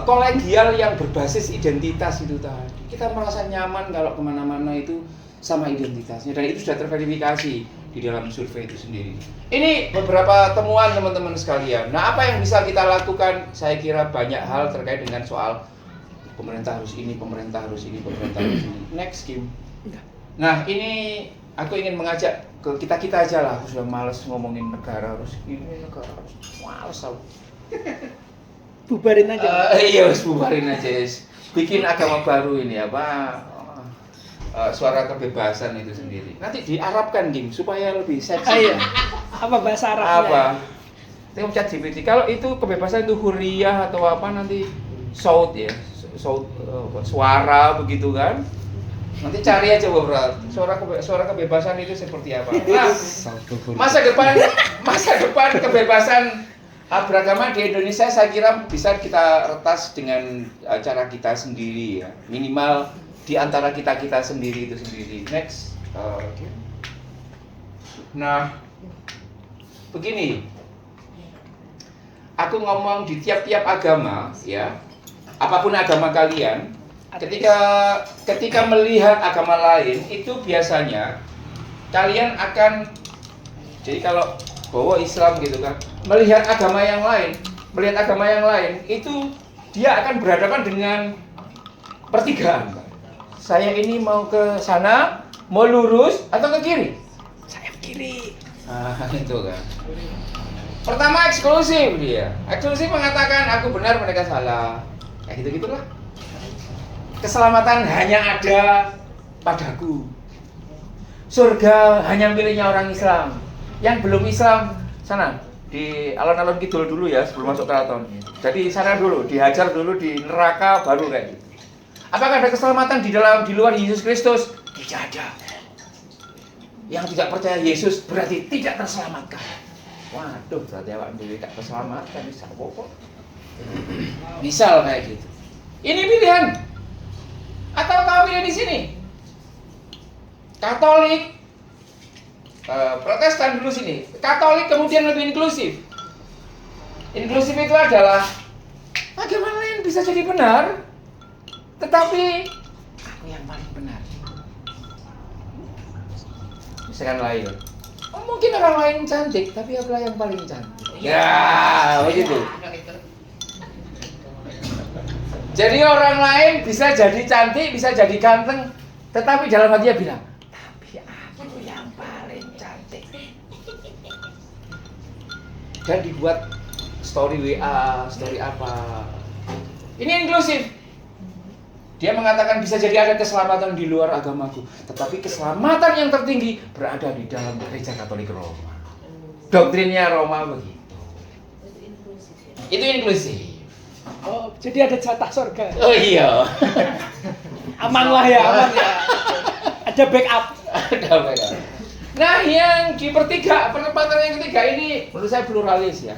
kolegial yang berbasis identitas itu tadi. Kita merasa nyaman kalau kemana-mana itu sama identitasnya, dan itu sudah terverifikasi di dalam survei itu sendiri. Ini beberapa temuan teman-teman sekalian. Nah, apa yang bisa kita lakukan? Saya kira banyak hal terkait dengan soal pemerintah harus ini, pemerintah harus ini, pemerintah harus ini. Next, Kim. Nah, ini aku ingin mengajak ke kita aja lah. Aku sudah males ngomongin negara harus ini, negara harus males aku. bubarin aja. Iya, bubarin aja. Bikin agama baru ini apa? Suara kebebasan itu sendiri. Nanti diarabkan, Kim, supaya lebih seksi. Iya. Apa bahasa Arabnya? Apa? Tengok ChatGPT. Kalau itu kebebasan itu huriyah atau apa nanti saut ya, saut suara begitu kan? Nanti cari aja beberapa suara kebebasan itu seperti apa. Nah, masa depan kebebasan beragama di Indonesia saya kira bisa kita retas dengan cara kita sendiri ya. Minimal di antara kita sendiri itu sendiri. Next. Nah, begini. Aku ngomong di tiap-tiap agama ya. Apapun agama kalian, ketika melihat agama lain itu biasanya kalian akan, jadi kalau bawa Islam gitu kan, melihat agama yang lain itu dia akan berhadapan dengan pertigaan. Saya ini mau ke sana, mau lurus atau ke kiri? Saya ke kiri. Itu kan. Pertama eksklusif dia. Eksklusif mengatakan aku benar, mereka salah. Kayak gitu-gitulah. Keselamatan hanya ada padaku. Surga hanya miliknya orang Islam. yang belum Islam sana di alon-alon kidul dulu ya sebelum masuk keraton. Jadi sana dulu, dihajar dulu di neraka baru kayak gitu. Apakah ada keselamatan di luar Yesus Kristus? Tidak ada. Yang tidak percaya Yesus berarti tidak terselamatkan. Waduh, berarti awak dewe gak terselamatkan bisa apa? Misal kayak gitu. Ini pilihan. Atau kau pilih di sini. Katolik, Protestan dulu sini. Katolik kemudian lebih inklusif. Inklusif itu adalah agama lain bisa jadi benar, tetapi aku yang paling benar. Misalkan lain. Oh, mungkin orang lain cantik, tapi akulah yang paling cantik. Ya, begitu. Jadi orang lain bisa jadi cantik, bisa jadi ganteng, tetapi dalam hatinya bilang, tapi aku yang paling cantik. Dan dibuat story WA, story apa. Ini inklusif. Dia mengatakan bisa jadi ada keselamatan di luar agamaku, tetapi keselamatan yang tertinggi berada di dalam gereja Katolik Roma. Doktrinnya Roma begitu. Itu inklusif. Oh, jadi ada jatah surga. Oh iya. Aman lah ya, aman ya. Ada backup. Ada backup. Nah, yang di penempatan yang ketiga ini menurut saya pluralis ya.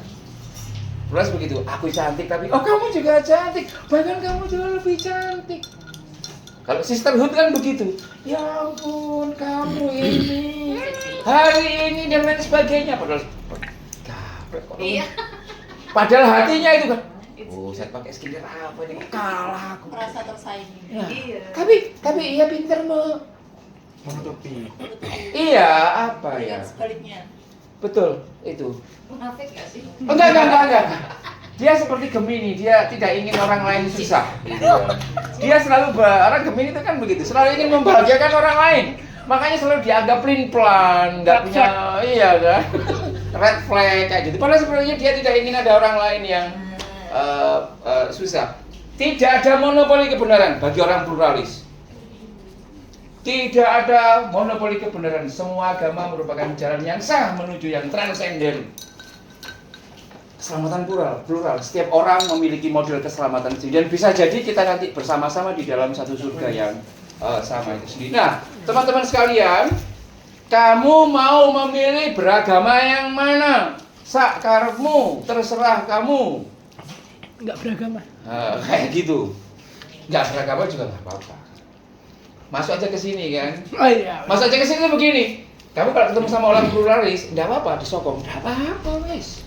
Pluralis begitu, aku cantik tapi oh kamu juga cantik, bahkan kamu juga lebih cantik. Kalau sisterhood kan begitu. Ya ampun, kamu ini hari ini dan lain sebagainya padahal Iya. Padahal hatinya itu kan oh, saya pakai skincare apa ini kalah aku. Merasa tersaingi. Ya. Iya. Tapi iya pinter Menutupi. Iya, apa ya? Sebaliknya. Betul, itu. Munafik gak sih? Enggak. Dia seperti Gemini, dia tidak ingin orang lain susah. Dia selalu orang Gemini itu kan begitu, selalu ingin membahagiakan orang lain. Makanya selalu dianggap pelin-pelan, nggak punya, iya kan? Red flag kayak gitu. Padahal sebenarnya dia tidak ingin ada orang lain yang susah. Tidak ada monopoli kebenaran bagi orang pluralis. Tidak ada monopoli kebenaran. Semua agama merupakan jalan yang sah menuju yang transenden. Keselamatan plural. Setiap orang memiliki model keselamatan sendiri. Dan bisa jadi kita nanti bersama-sama di dalam satu surga yang sama itu sendiri. Nah, teman-teman sekalian, kamu mau memilih beragama yang mana? Sak karepmu, terserah kamu. Enggak beragama. Kayak gitu. Enggak beragama juga nggak apa-apa. Masuk aja ke sini kan. Oh iya. Masuk aja ke sini begini. Kamu kalau ketemu sama orang pluralis, enggak apa-apa disokong. Enggak apa-apa, wes.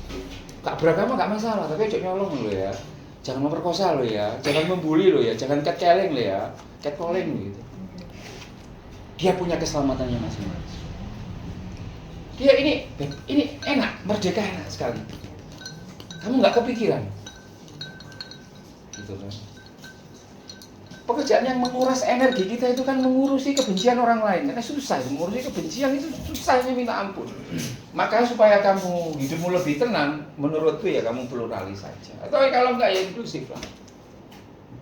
Enggak beragama enggak masalah, tapi ojo nyolong lo ya. Jangan memperkosa lo ya, jangan membuli lo ya, jangan catcalling lo ya. Catcalling gitu. Dia punya keselamatannya masing-masing. Dia ini enak, merdeka enak sekali. Kamu nggak kepikiran. Gitu kan. Pekerjaan yang menguras energi kita itu kan mengurusi kebencian orang lain. Karena susah, mengurusi kebencian itu susahnya minta ampun. Maka supaya kamu hidupmu lebih tenang, menurutku ya kamu pluralis saja. Atau kalau enggak ya inklusif lah.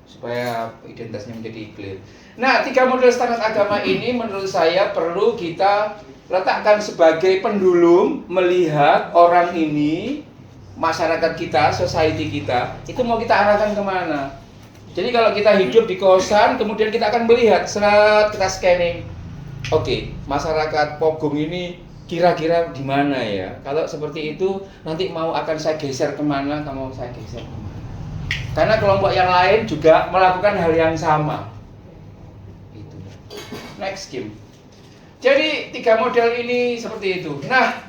Supaya identitasnya menjadi clear. Nah, 3 model standar agama ini menurut saya perlu kita letakkan sebagai pendulum melihat orang ini, masyarakat kita, society kita, itu mau kita arahkan kemana. Jadi kalau kita hidup di kosan, kemudian kita akan melihat, kita scanning. Oke, masyarakat Pogong ini kira-kira di mana ya? Kalau seperti itu, nanti akan saya geser kemana, kamu saya geser kemana. Karena kelompok yang lain juga melakukan hal yang sama. Itu. Next game. Jadi 3 model ini seperti itu. Nah,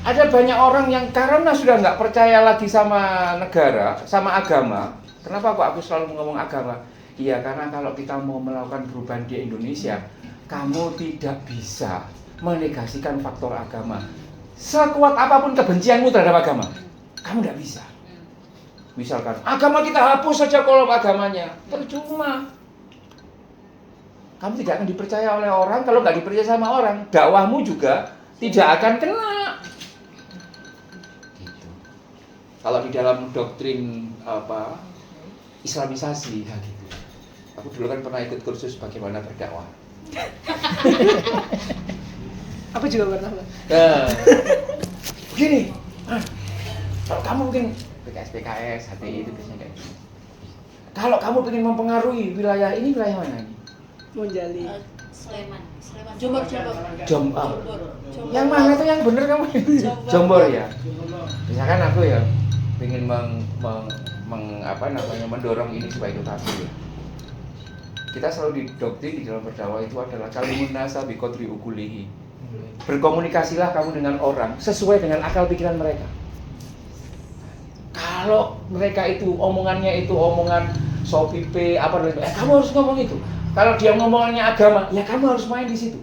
ada banyak orang yang karena sudah nggak percaya lagi sama negara, sama agama. Kenapa kok aku selalu ngomong agama? Iya, karena kalau kita mau melakukan perubahan di Indonesia, kamu tidak bisa menegasikan faktor agama. Sekuat apapun kebencianmu terhadap agama, kamu tidak bisa. Misalkan, agama kita hapus saja kolom agamanya, percuma. Kamu tidak akan dipercaya oleh orang, kalau nggak dipercaya sama orang, dakwahmu juga tidak akan kena. Gitu. Kalau di dalam doktrin Islamisasi, ya gitu. Aku dulu kan pernah ikut kursus bagaimana berdakwah. Aku juga pernah, Bang. Nah, begini, kalau kamu mungkin PKS, HTI itu biasanya kayak gini. Kalau kamu ingin mempengaruhi wilayah ini, wilayah mana ini? Monjali. Sleman. Jombor. Jombor. Yang mana tuh yang bener kamu? Jombor ya. Misalkan aku ya ingin mendorong ini supaya itu tabu ya. Kita selalu didoktrin di dalam berdakwah itu adalah kalimun nasa bi qadri uqulihi. Berkomunikasilah kamu dengan orang sesuai dengan akal pikiran mereka. Kalau mereka itu omongannya itu omongan sopipe apa dan kamu harus ngomong itu. Kalau dia ngomongannya agama, ya kamu harus main di situ.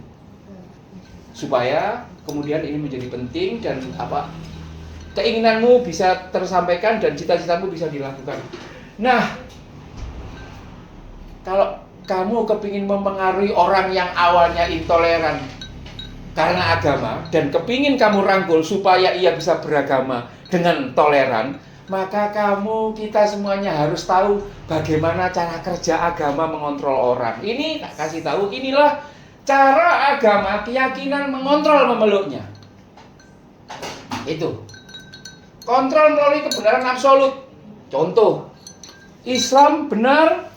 Supaya kemudian ini menjadi penting dan keinginanmu bisa tersampaikan dan cita-citamu bisa dilakukan. Nah, kalau kamu kepingin mempengaruhi orang yang awalnya intoleran karena agama dan kepingin kamu rangkul supaya ia bisa beragama dengan toleran, maka kita semuanya harus tahu bagaimana cara kerja agama mengontrol orang. Ini tak kasih tahu, inilah cara agama keyakinan mengontrol memeluknya. Itu kontrol melalui kebenaran absolut. Contoh, Islam benar,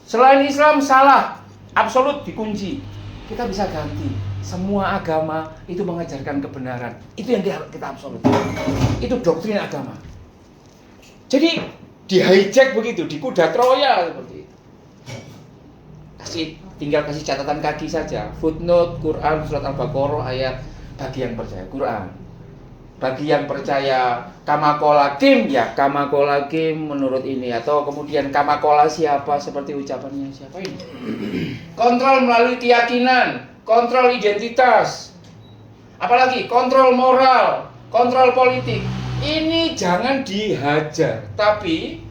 selain Islam salah, absolut dikunci. Kita bisa ganti. Semua agama itu mengajarkan kebenaran. Itu yang kita absolut. Itu doktrin agama. Jadi di hijack begitu, di kuda Troya seperti itu. Tinggal kasih catatan kaki saja. Footnote Quran surat Al-Baqarah ayat bagi yang percaya Quran. Bagi yang percaya kamakola kim ya kamakola kim menurut ini, atau kemudian kamakola siapa seperti ucapannya siapa ini. Kontrol melalui keyakinan, kontrol identitas, apalagi kontrol moral, kontrol politik. Ini jangan dihajar, tapi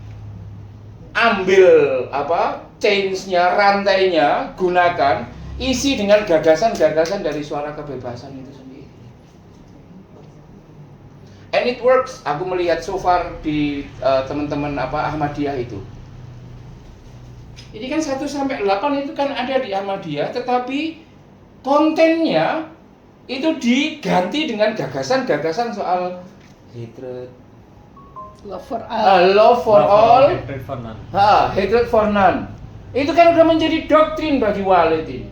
ambil change-nya, rantainya, gunakan, isi dengan gagasan-gagasan dari suara kebebasan itu sendiri. And it works. Aku melihat so far di teman-teman Ahmadiyah itu. Ini kan 1 sampai 8 itu kan ada di Ahmadiyah, tetapi kontennya itu diganti dengan gagasan-gagasan soal hatred, Love for all. love for all, Hatred for none. hatred for none. Itu kan udah menjadi doktrin bagi Walid ini.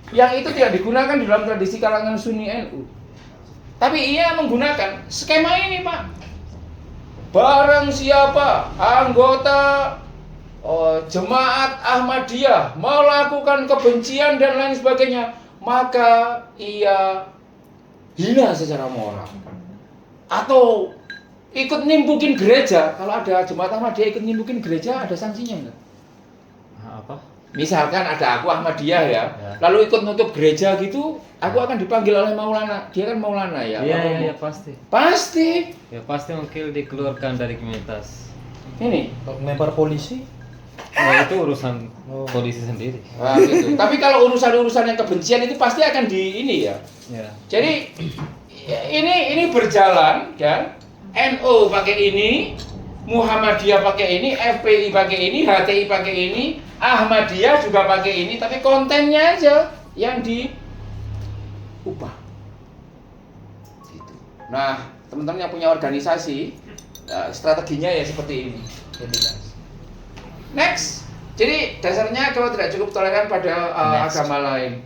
Yang itu tidak digunakan di dalam tradisi kalangan Sunni NU. Tapi ia menggunakan skema ini, Pak. Barang siapa anggota jemaat Ahmadiyah melakukan kebencian dan lain sebagainya, maka ia hina secara moral. Atau ikut nimbukin gereja. Kalau ada jemaat Ahmadiyah ikut nimbukin gereja, ada sanksinya enggak? Apa? Misalkan ada aku Ahmadiyah ya, lalu ikut nutup gereja gitu, aku akan dipanggil oleh Maulana. Dia kan Maulana ya. Iya, pasti. Pasti. Ya pasti mungkin dikeluarkan dari komunitas. Ini. Kalau melempar polisi? Nah, itu urusan polisi sendiri. Nah, gitu. Tapi kalau urusan-urusan yang kebencian itu pasti akan di ini ya. Ya. Jadi ini berjalan kan. NU pakai ini, Muhammadiyah pakai ini, FPI pakai ini, HTI pakai ini, Ahmadiyah juga pakai ini, tapi kontennya aja yang diubah. Gitu. Nah, teman-teman yang punya organisasi, strateginya ya seperti ini. Next. Jadi dasarnya kalau tidak cukup toleran pada agama lain.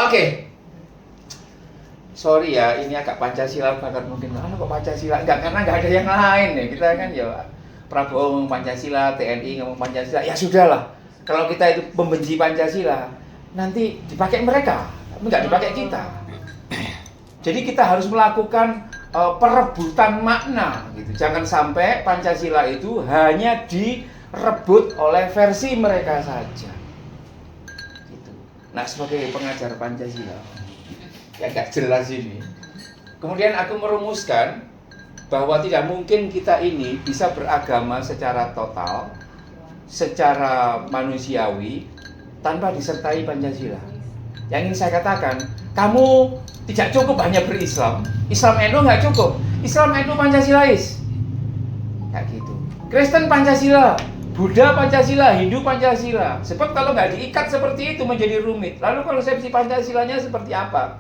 Oke. Sorry ya, ini agak Pancasila banget mungkin. Kok Pancasila? Enggak, karena nggak ada yang lain ya. Kita kan ya Prabowo ngomong Pancasila, TNI ngomong Pancasila. Ya sudahlah. Kalau kita itu membenci Pancasila, nanti dipakai mereka, enggak dipakai kita. Jadi kita harus melakukan perebutan makna gitu. Jangan sampai Pancasila itu hanya direbut oleh versi mereka saja. Gitu. Nah, sebagai pengajar Pancasila ya nggak jelas ini. Kemudian aku merumuskan bahwa tidak mungkin kita ini bisa beragama secara total, secara manusiawi tanpa disertai Pancasila. Yang ingin saya katakan, kamu tidak cukup hanya berislam. Islam NU nggak cukup. Islam NU Pancasilais, kayak gitu. Kristen Pancasila, Buddha Pancasila, Hindu Pancasila. Sebab kalau nggak diikat seperti itu menjadi rumit. Lalu konsepsi Pancasilanya seperti apa?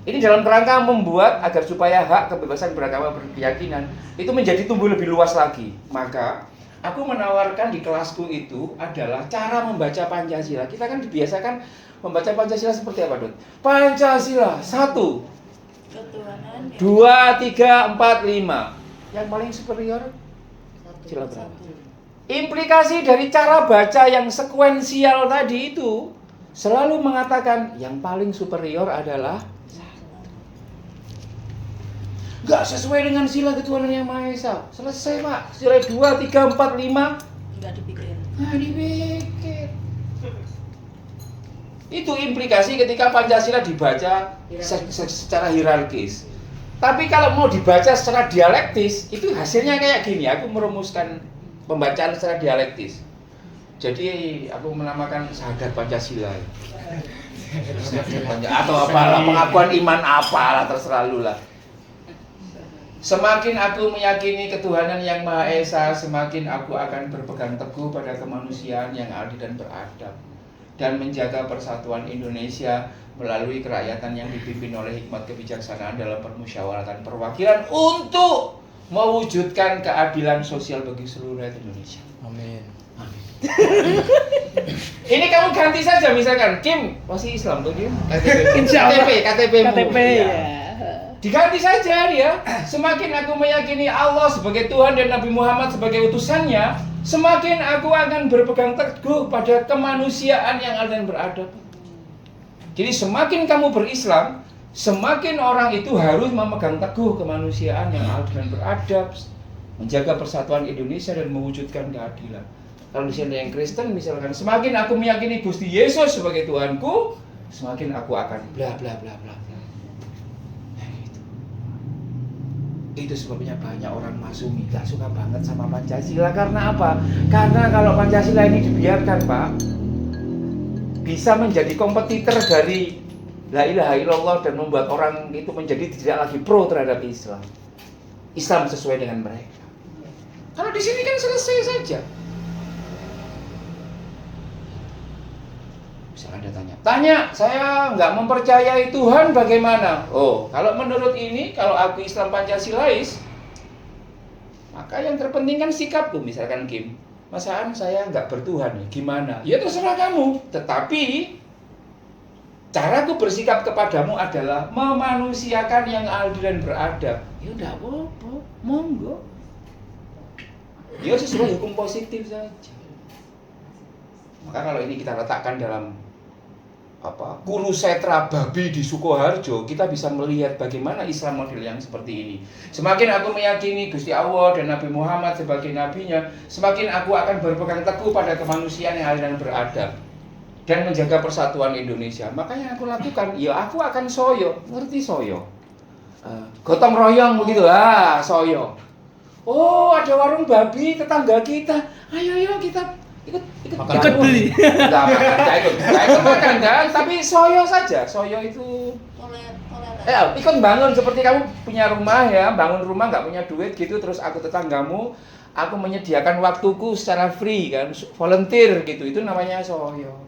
Ini dalam kerangka membuat agar supaya hak kebebasan beragama berkeyakinan itu menjadi tumbuh lebih luas lagi. Maka aku menawarkan di kelasku itu adalah cara membaca Pancasila. Kita kan dibiasakan membaca Pancasila seperti apa, Dut? Pancasila, 1, Ketuhanan. 2, 3, 4, 5. Yang paling superior sila berapa? Implikasi dari cara baca yang sekuensial tadi itu selalu mengatakan yang paling superior adalah nggak sesuai dengan sila ketuhanan yang Maha Esa. Selesai, Pak. Sila 2, 3, 4, 5 Nggak dipikir. nggak dipikir. Itu implikasi ketika Pancasila dibaca secara hierarkis. Tapi kalau mau dibaca secara dialektis, itu hasilnya kayak gini. Aku merumuskan pembacaan secara dialektis. Jadi aku menamakan Sahadat Pancasila. Atau apalah, pengakuan iman apalah, terserah lu lah. Semakin aku meyakini ketuhanan yang Maha Esa, semakin aku akan berpegang teguh pada kemanusiaan yang adil dan beradab, dan menjaga persatuan Indonesia melalui kerakyatan yang dipimpin oleh hikmat kebijaksanaan dalam permusyawaratan perwakilan untuk mewujudkan keadilan sosial bagi seluruh rakyat Indonesia. Amin. Ini kamu ganti saja, misalkan Kim masih Islam tuh Kim. Insya Allah. KTP-mu. KTP Ya. ya. Diganti saja dia. Semakin aku meyakini Allah sebagai Tuhan dan Nabi Muhammad sebagai utusannya, semakin aku akan berpegang teguh pada kemanusiaan yang adil dan beradab. Jadi semakin kamu berislam, semakin orang itu harus memegang teguh kemanusiaan yang adil dan beradab, menjaga persatuan Indonesia dan mewujudkan keadilan. Kalau misalnya yang Kristen, misalkan semakin aku meyakini Gusti Yesus sebagai Tuhanku, semakin aku akan bla bla bla bla bla. Nah, gitu. Itu sebabnya banyak orang Masumi gak suka banget sama Pancasila. Karena apa? Karena kalau Pancasila ini dibiarkan, Pak, bisa menjadi kompetitor dari La ilaha illallah dan membuat orang itu menjadi tidak lagi pro terhadap Islam. Islam sesuai dengan mereka. Kalau di sini kan selesai saja. Bisa Anda tanya, saya nggak mempercayai Tuhan bagaimana? Oh, kalau menurut ini, kalau aku Islam Pancasilais, maka yang terpenting kan sikapku, misalkan Kim. Masaan saya nggak bertuhan, gimana? Ya terserah kamu. Tetapi caraku bersikap kepadamu adalah memanusiakan yang adil dan beradab. Ya udah apa-apa, monggo. Ya sesuai hukum positif saja. Maka kalau ini kita letakkan dalam Kurusetra babi di Sukoharjo, kita bisa melihat bagaimana Islam model yang seperti ini. Semakin aku meyakini Gusti Allah dan Nabi Muhammad sebagai nabinya, semakin aku akan berpegang teguh pada kemanusiaan yang adil dan beradab dan menjaga persatuan Indonesia. Maka yang aku lakukan, ya aku akan soyo. Ngerti soyo? Gotong royong begitu, soyo. Oh, ada warung babi tetangga kita. Ayo kita ikut beli. Enggak ikut makan kan, tapi soyo saja. Soyo itu ikut bangun seperti kamu punya rumah ya, bangun rumah nggak punya duit gitu, terus aku tetanggamu, aku menyediakan waktuku secara free kan, volunteer gitu, itu namanya soyo.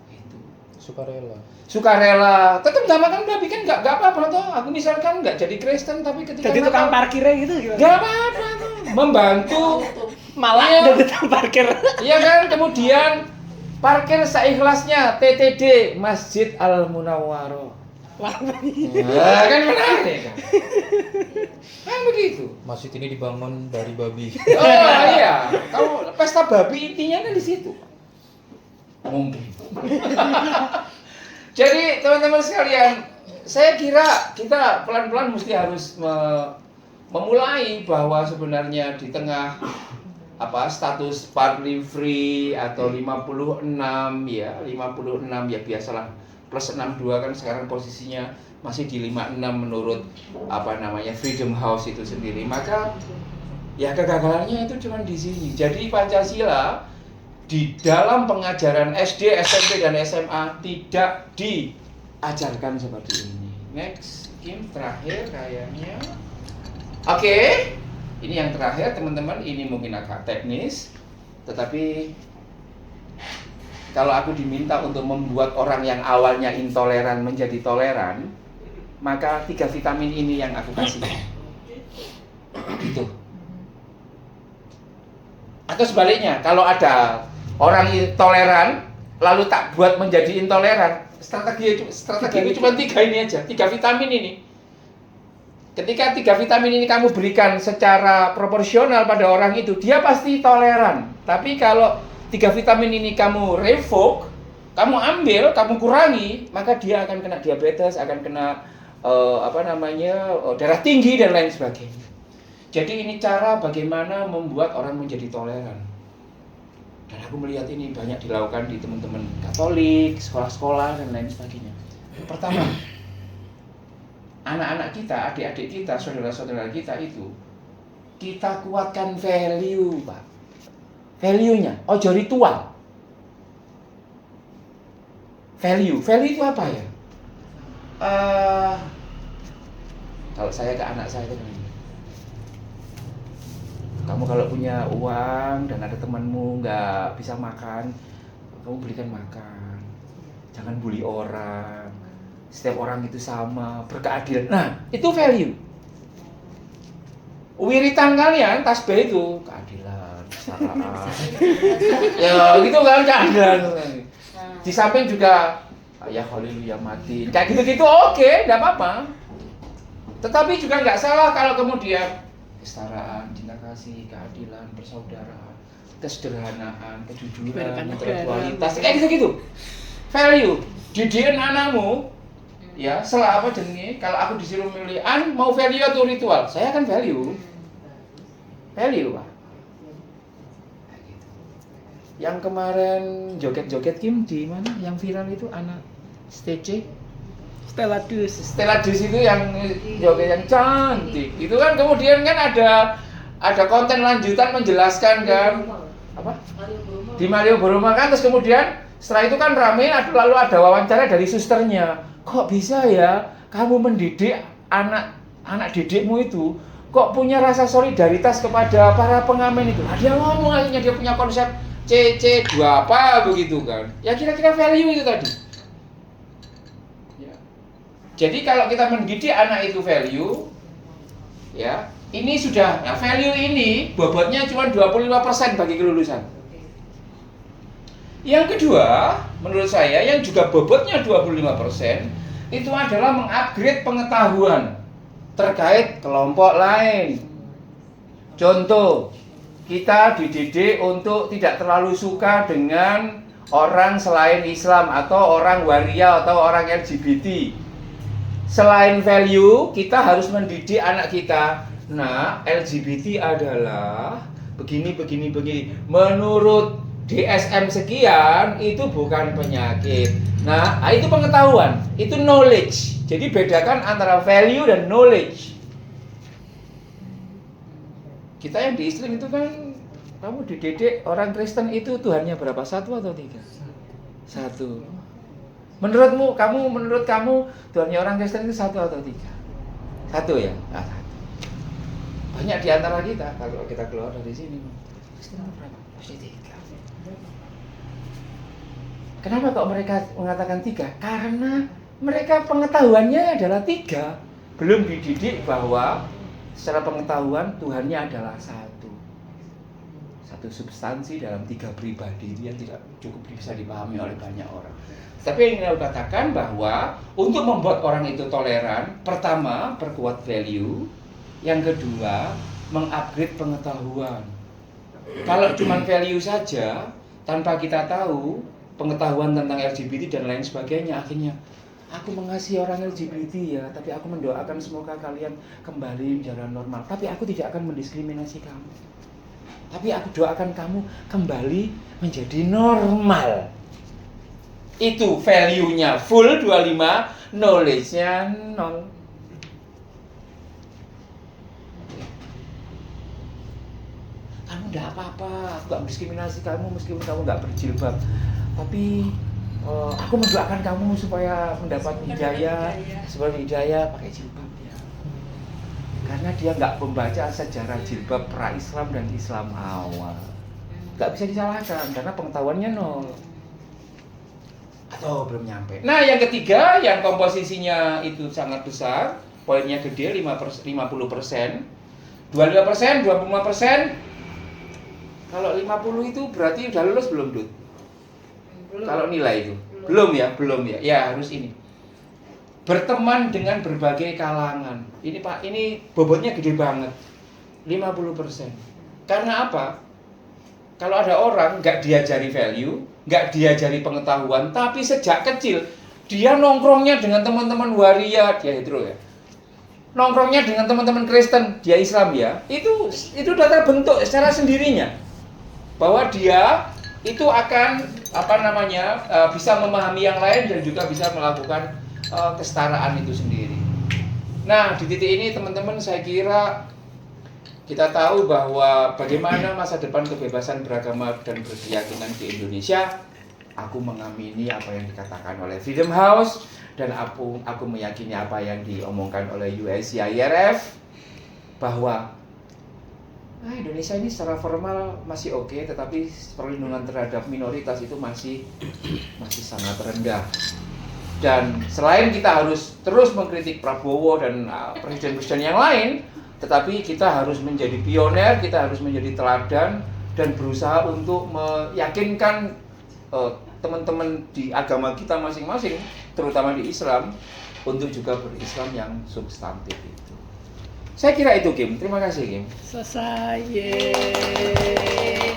Itu sukarela. Tetap nggak makan babi kan nggak apa-apa toh. Aku misalkan nggak jadi Kristen tapi ketika Jadi tukang parkirnya gitu gimana? nggak apa-apa tuh, membantu. Malah Iya. jadi tukang parkir. Iya kan, kemudian parkir seikhlasnya TTD Masjid Al Munawwaroh. Wah, Nah, kan menarik kan? Kan begitu. Masjid ini dibangun dari babi. Oh iya, kamu pesta babi intinya kan di situ. Mungkin. Jadi teman-teman sekalian, saya kira kita pelan-pelan mesti harus memulai bahwa sebenarnya di tengah status partly free atau 56 ya biasalah plus 62 kan sekarang posisinya masih di 56 menurut Freedom House itu sendiri. Maka ya kegagalannya itu cuma di sini. Jadi Pancasila di dalam pengajaran SD, SMP dan SMA tidak diajarkan seperti ini. Next, Kim terakhir kayaknya. Oke. Ini yang terakhir teman-teman, ini mungkin agak teknis. Tetapi kalau aku diminta untuk membuat orang yang awalnya intoleran menjadi toleran, maka 3 vitamin ini yang aku kasih. Gitu. Atau sebaliknya, kalau ada orang toleran lalu tak buat menjadi intoleran, strategi cuma 3 ini aja, 3 vitamin ini. Ketika 3 vitamin ini kamu berikan secara proporsional pada orang itu, dia pasti toleran. Tapi kalau 3 vitamin ini kamu revoke, kamu ambil, kamu kurangi, maka dia akan kena diabetes, akan kena darah tinggi dan lain sebagainya. Jadi ini cara bagaimana membuat orang menjadi toleran. Dan aku melihat ini banyak dilakukan di teman-teman Katolik, sekolah-sekolah dan lain sebagainya. Pertama, anak-anak kita, adik-adik kita, saudara-saudara kita itu, kita kuatkan value, Pak. Value-nya, ojo ritual. Value itu apa ya? Kalau saya ke anak saya itu, kamu kalau punya uang dan ada temanmu nggak bisa makan, kamu belikan makan. Jangan bully orang. Setiap orang itu sama, berkeadilan. Nah, itu value. Wiritan kalian, tasbih itu keadilan, kesetaraan. Ya, gitu kan keadilan. Di samping juga ya haleluya mati. Kayak gitu-gitu oke, enggak apa-apa. Tetapi juga nggak salah kalau kemudian kesetaraan, cinta kasih, keadilan, persaudaraan, kesederhanaan, kejujuran, intelektualitas, kayak gitu-gitu. Value, didikan anakmu, ya, setelah apa jenenge? Kalau aku disuruh milih, mau value atau ritual? Saya akan value. Value, Pak. Yang kemarin joget-joget Kim di mana? Yang viral itu anak stage Stella Dus itu yang joget yang cantik. Itu kan kemudian kan ada konten lanjutan menjelaskan kan apa? Di Malioboro kan, terus kemudian setelah itu kan rame, lalu ada wawancara dari susternya. Kok bisa ya kamu mendidik anak didikmu itu kok punya rasa solidaritas kepada para pengamen itu? Dia ngomong akhirnya dia punya konsep CC2 apa begitu kan? Ya kira-kira value itu tadi. Jadi kalau kita mendidik anak itu value, ya, ini sudah, nah value ini bobotnya cuma 25% bagi kelulusan. Yang kedua, menurut saya yang juga bobotnya 25% itu adalah mengupgrade pengetahuan terkait kelompok lain. Contoh, kita dididik untuk tidak terlalu suka dengan orang selain Islam atau orang waria atau orang LGBT. Selain value, kita harus mendidik anak kita. Nah, LGBT adalah begini. Menurut DSM sekian, itu bukan penyakit. Nah, itu pengetahuan, itu knowledge. Jadi bedakan antara value dan knowledge. Kita yang di Islam itu kan, kamu dididik orang Kristen itu Tuhannya berapa? 1 atau 3? 1. Menurut kamu Tuhannya orang Kristen itu 1 atau 3? 1 ya? Nah, 1. Banyak di antara kita kalau kita keluar dari sini, Kristen itu berapa? Pasti 3. Kenapa kok mereka mengatakan 3? Karena mereka pengetahuannya adalah 3. Belum dididik bahwa secara pengetahuan Tuhannya adalah 1. Satu substansi dalam 3 pribadi itu yang tidak cukup bisa dipahami oleh banyak orang. Tapi yang ingin aku katakan bahwa untuk membuat orang itu toleran, pertama perkuat value, yang kedua mengupgrade pengetahuan. Kalau cuma value saja tanpa kita tahu pengetahuan tentang LGBT dan lain sebagainya, akhirnya aku mengasihi orang LGBT ya, tapi aku mendoakan semoga kalian kembali jalan normal. Tapi aku tidak akan mendiskriminasi kamu. Tapi aku doakan kamu kembali menjadi normal. Itu value-nya full 25, knowledge-nya 0. Kamu enggak apa-apa, aku enggak mendiskriminasi kamu meskipun kamu enggak berjilbab. Tapi aku mendoakan kamu supaya mendapat hidayah, pakai jilbab ya. Karena dia enggak membaca sejarah jilbab pra-Islam dan Islam awal. nggak bisa disalahkan karena pengetahuannya nol atau belum nyampe. Nah, yang ketiga yang komposisinya itu sangat besar, poinnya gede 50%, 25%, 25%. Kalau 50 itu berarti udah lulus belum, Dut? Kalau nilai itu belum ya. Ya harus ini. Berteman dengan berbagai kalangan. Ini Pak, ini bobotnya gede banget. 50%. Karena apa? Kalau ada orang nggak diajari value, nggak diajari pengetahuan, tapi sejak kecil dia nongkrongnya dengan teman-teman waria, dia hetero ya. Nongkrongnya dengan teman-teman Kristen, dia Islam ya. Itu sudah terbentuk secara sendirinya bahwa dia itu akan bisa memahami yang lain dan juga bisa melakukan kesetaraan itu sendiri. Nah, di titik ini teman-teman saya kira kita tahu bahwa bagaimana masa depan kebebasan beragama dan berkeyakinan di Indonesia. Aku mengamini apa yang dikatakan oleh Freedom House dan aku meyakini apa yang diomongkan oleh USCIRF bahwa Indonesia ini secara formal masih oke, tetapi perlindungan terhadap minoritas itu masih sangat rendah. Dan selain kita harus terus mengkritik Prabowo dan presiden-presiden yang lain, tetapi kita harus menjadi pioner, kita harus menjadi teladan dan berusaha untuk meyakinkan teman-teman di agama kita masing-masing, terutama di Islam, untuk juga berislam yang substantif itu. Saya kira itu, Kim. Terima kasih, Kim. Selesai. Yeay.